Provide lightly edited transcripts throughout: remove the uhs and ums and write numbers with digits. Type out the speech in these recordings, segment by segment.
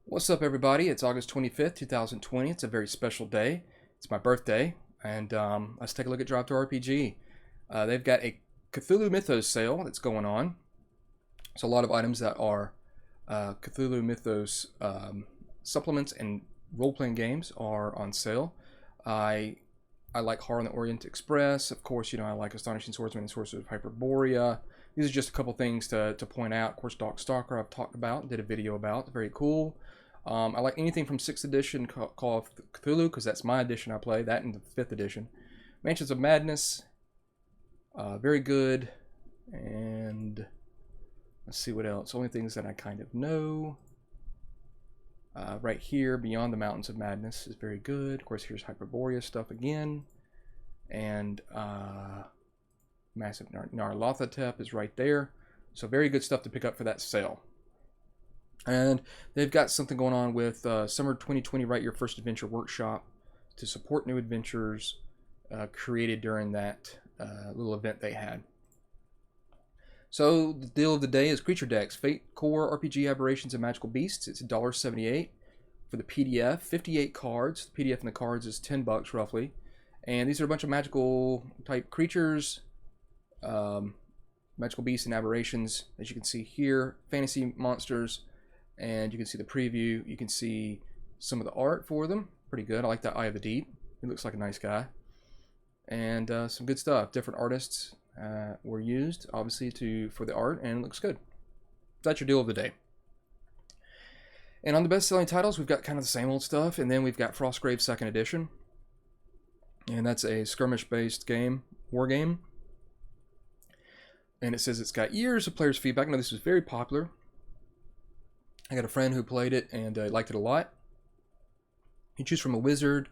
What's up, everybody? It's August 25th, 2020. It's a very special day. It's my birthday, and let's take a look at DriveThruRPG. They've got a Cthulhu Mythos sale that's going on. So a lot of items that are Cthulhu Mythos supplements and role-playing games are on sale. I like Horror on the Orient Express. Of course, I like Astonishing Swordsman and Sorcerers of Hyperborea. These are just a couple things to point out. Of course, Darkstalker I've talked about, did a video about. Very cool. I like anything from 6th edition Call of Cthulhu, because that's my edition I play. That and the 5th edition. Mansions of Madness. Very good. And let's see what else. Only things that I kind of know. Right here, Beyond the Mountains of Madness is very good. Of course, here's Hyperborea stuff again. And Massive Nyarlathotep is right there. So very good stuff to pick up for that sale. And they've got something going on with Summer 2020 Write Your First Adventure Workshop to support new adventures created during that little event they had. So the deal of the day is Creature Decks, Fate Core, RPG Aberrations, and Magical Beasts. It's $1.78 for the PDF, 58 cards. The PDF and the cards is $10 roughly. And these are a bunch of magical type creatures, magical beasts and aberrations, as you can see here, fantasy monsters, and you can see the preview. You can see some of the art for them. Pretty good. I like that Eye of the Deep. He looks like a nice guy. And some good stuff. Different artists were used, obviously, for the art, and it looks good. That's your deal of the day. And on the best-selling titles, we've got kind of the same old stuff, and then we've got Frostgrave 2nd Edition. And that's a skirmish-based game, war game. And it says it's got years of players' feedback. Now, this was very popular. I got a friend who played it and liked it a lot. You choose from a wizard,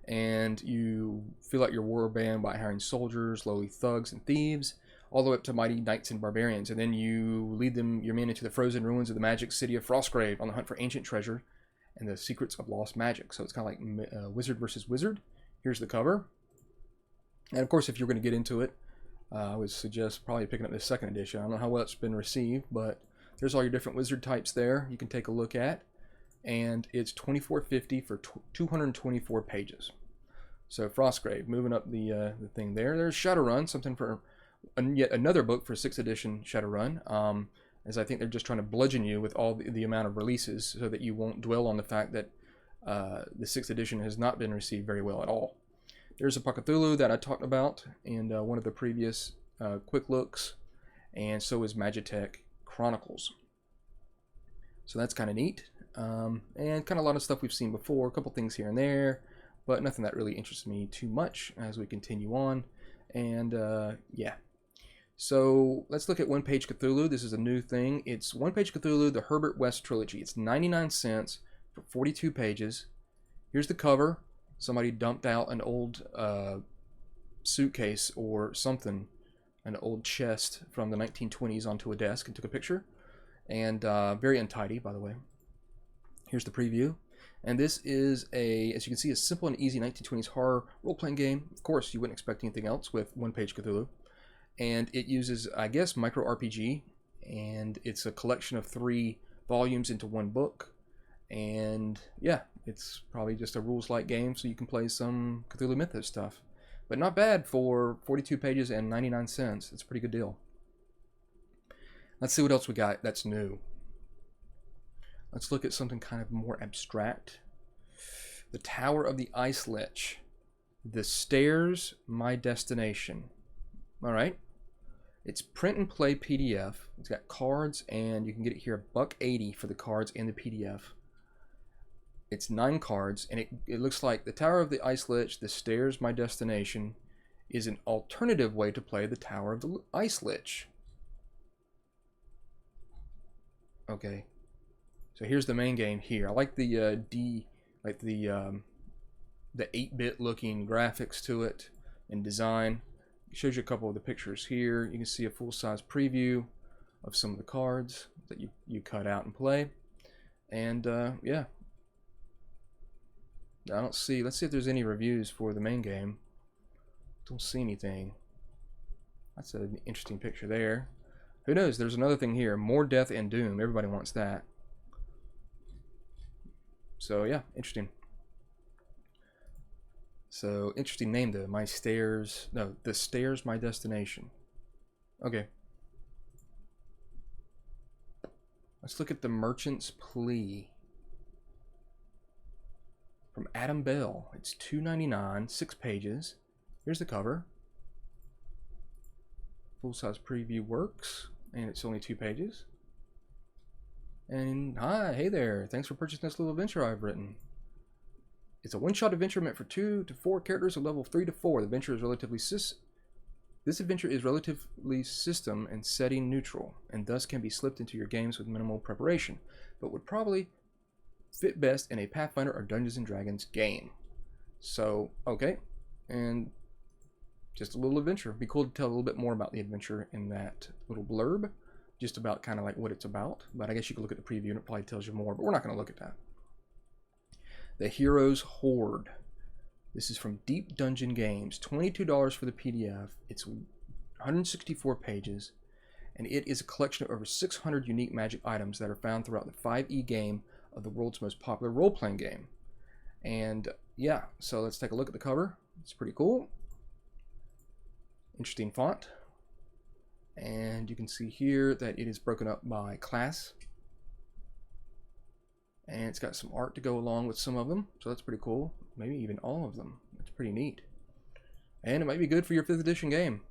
and you fill out your war band by hiring soldiers, lowly thugs, and thieves, all the way up to mighty knights and barbarians. And then you lead your men into the frozen ruins of the magic city of Frostgrave on the hunt for ancient treasure and the secrets of lost magic. So it's kind of like wizard versus wizard. Here's the cover. And of course, if you're going to get into it, I would suggest probably picking up the 2nd edition. I don't know how well it's been received, but there's all your different wizard types there you can take a look at. And it's $24.50 for 224 pages. So Frostgrave, moving up the thing there. There's Shadowrun, something for yet another book for 6th edition Shadowrun. As I think they're just trying to bludgeon you with all the amount of releases so that you won't dwell on the fact that the 6th edition has not been received very well at all. There's a Cthulhu that I talked about in one of the previous quick looks, and so is Magitech Chronicles. So that's kind of neat, and kind of a lot of stuff we've seen before, a couple things here and there, but nothing that really interests me too much as we continue on. And yeah, so let's look at One Page Cthulhu. This is a new thing. It's One Page Cthulhu, the Herbert West Trilogy. It's 99 cents for 42 pages. Here's the cover. Somebody dumped out an old suitcase or something, an old chest from the 1920s onto a desk and took a picture. And very untidy, by the way. Here's the preview. And this is as you can see, a simple and easy 1920s horror role-playing game. Of course, you wouldn't expect anything else with One Page Cthulhu. And it uses, I guess, micro RPG. And it's a collection of 3 volumes into one book. And yeah, it's probably just a rules-light game, so you can play some Cthulhu Mythos stuff. But not bad for 42 pages and 99 cents. It's a pretty good deal. Let's see what else we got that's new. Let's look at something kind of more abstract. The Tower of the Ice Lich. The Stairs, My Destination. Alright. It's print and play PDF. It's got cards, and you can get it here $1.80 for the cards and the PDF. It's 9 cards, and it looks like the Tower of the Ice Lich, The Stairs, My Destination, is an alternative way to play the Tower of the Ice Lich. Okay, so here's the main game here. I like the 8-bit looking graphics to it and design. It shows you a couple of the pictures here. You can see a full-size preview of some of the cards that you cut out and play. And yeah. I don't see, let's see if there's any reviews for the main game. Don't see anything. That's an interesting picture there. Who knows? There's another thing here. More death and doom. Everybody wants that. So yeah, interesting. So interesting name though. My stairs. No, the stairs, my destination. Okay. Let's look at the Merchant's Plea. From Adam Bell. It's $2.99, 6 pages. Here's the cover. Full-size preview works, and it's only 2 pages. And hi, hey there. Thanks for purchasing this little adventure I've written. It's a one-shot adventure meant for 2 to 4 characters of level 3 to 4. The adventure is This adventure is relatively system and setting neutral, and thus can be slipped into your games with minimal preparation, but would probably fit best in a Pathfinder or Dungeons and Dragons game. So, okay, and just a little adventure. It'd be cool to tell a little bit more about the adventure in that little blurb, just about kind of like what it's about. But I guess you can look at the preview and it probably tells you more, but we're not going to look at that. The Heroes Horde. This is from Deep Dungeon Games. $22 for the PDF. It's 164 pages, and it is a collection of over 600 unique magic items that are found throughout the 5e game of the world's most popular role-playing game. And yeah, so let's take a look at the cover. It's pretty cool. Interesting font. And you can see here that it is broken up by class. And it's got some art to go along with some of them, so that's pretty cool. Maybe even all of them. That's pretty neat. And it might be good for your 5th edition game.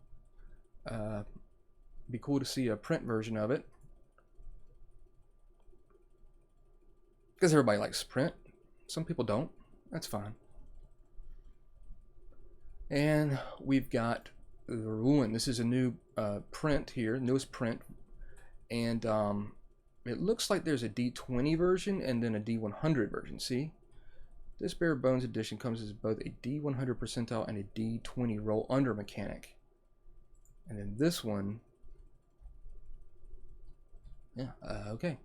Be cool to see a print version of it, because everybody likes print. Some people don't. That's fine. And we've got the Ruin. This is a new print here, newest print, and it looks like there's a D20 version and then a D100 version. See, this bare bones edition comes as both a D100 percentile and a D20 roll under mechanic. And then this one, yeah, okay.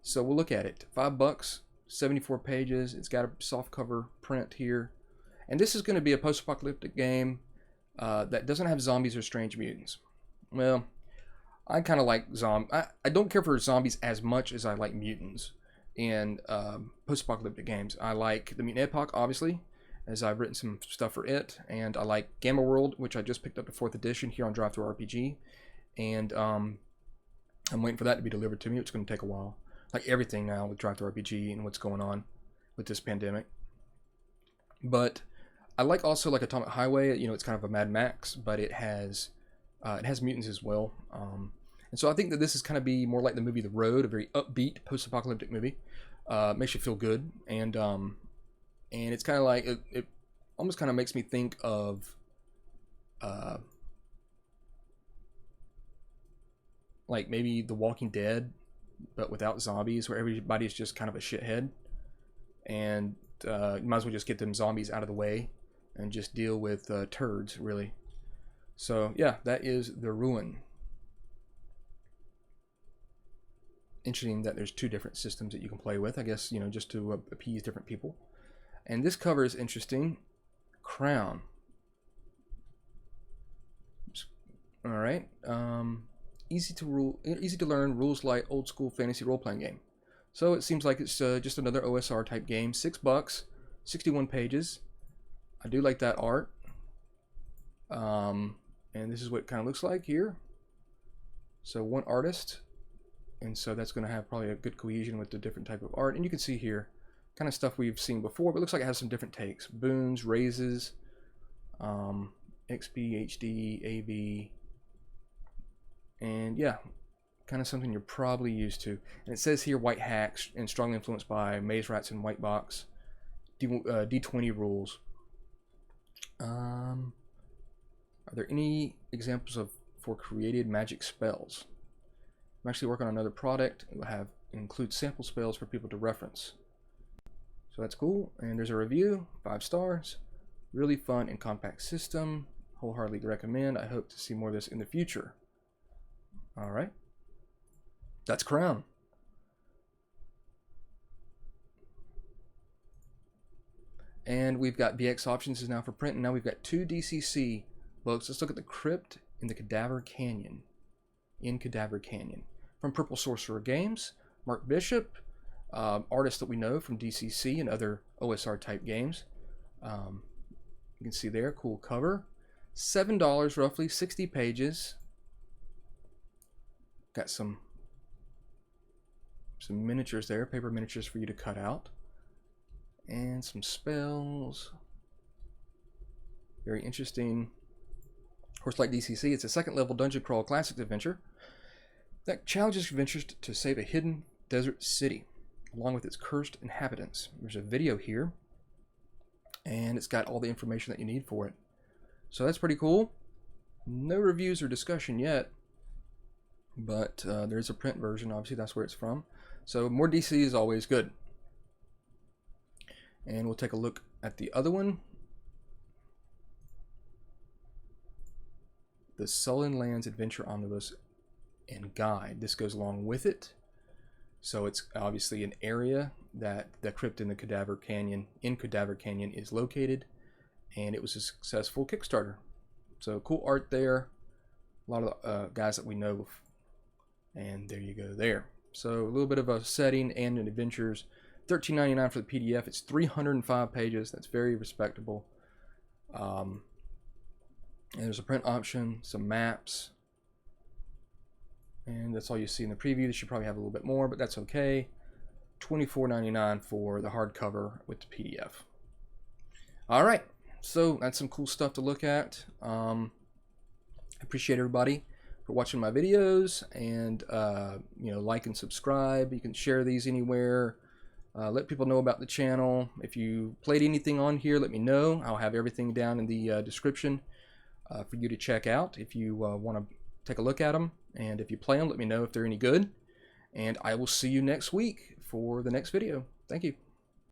So we'll look at it. $5, 74 pages. It's got a soft cover print here, and this is going to be a post-apocalyptic game that doesn't have zombies or strange mutants. Well, I kind of like I don't care for zombies as much as I like mutants in post-apocalyptic games. I like the Mutant Epoch, obviously, as I've written some stuff for it, and I like Gamma World, which I just picked up the 4th edition here on DriveThruRPG, and I'm waiting for that to be delivered to me. It's going to take a while, like everything now with DriveThruRPG and what's going on with this pandemic. But I like also like Atomic Highway. You know, it's kind of a Mad Max, but it has mutants as well. And so I think that this is kind of be more like the movie The Road, a very upbeat post-apocalyptic movie. Makes you feel good, and it's kind of like it almost kind of makes me think of like maybe The Walking Dead, but without zombies, where everybody's just kind of a shithead, and you might as well just get them zombies out of the way and just deal with turds, really. So yeah, that is The Ruin. Interesting that there's 2 different systems that you can play with, I guess, you know, just to appease different people. And this cover is interesting. Crown. All right. Easy to learn, rules light, old school fantasy role-playing game. So it seems like it's just another OSR type game. $6, 61 pages. I do like that art. And this is what it kind of looks like here. So one artist, and so that's going to have probably a good cohesion with the different type of art. And you can see here kind of stuff we've seen before, but it looks like it has some different takes. Boons, raises, XP, HD, AV, and yeah, kind of something you're probably used to. And it says here white hacks and strongly influenced by maze rats and white box. D20 rules. Are there any examples for created magic spells? I'm actually working on another product. It will include sample spells for people to reference. So that's cool. And there's a review, 5 stars. Really fun and compact system. Wholeheartedly recommend. I hope to see more of this in the future. All right. That's Crown. And we've got BX Options is now for print, and now we've got 2 DCC books. Let's look at The Crypt in the Cadaver Canyon. In Cadaver Canyon. From Purple Sorcerer Games, Mark Bishop. artists that we know from DCC and other OSR type games. You can see there, cool cover. $7 roughly, 60 pages. Got some miniatures there, paper miniatures for you to cut out. And some spells. Very interesting. Of course, like DCC, it's a second level dungeon crawl classic adventure that challenges adventurers to save a hidden desert city along with its cursed inhabitants. There's a video here, and it's got all the information that you need for it. So that's pretty cool. No reviews or discussion yet, but there's a print version. Obviously, that's where it's from. So more DC is always good. And we'll take a look at the other one. The Sullen Lands Adventure Omnibus and Guide. This goes along with it. So it's obviously an area that the crypt in the Cadaver Canyon, is located, and it was a successful Kickstarter. So cool art there. A lot of guys that we know, and there you go there. So a little bit of a setting and an adventures. $13.99 for the PDF. It's 305 pages. That's very respectable. And there's a print option, some maps, and that's all you see in the preview. They should probably have a little bit more, but that's okay. $24.99 for the hardcover with the PDF. All right, so that's some cool stuff to look at. I appreciate everybody for watching my videos, and you know, like and subscribe. You can share these anywhere. Let people know about the channel. If you played anything on here, let me know. I'll have everything down in the description for you to check out if you want to take a look at them. And if you play them, let me know if they're any good. And I will see you next week for the next video. Thank you.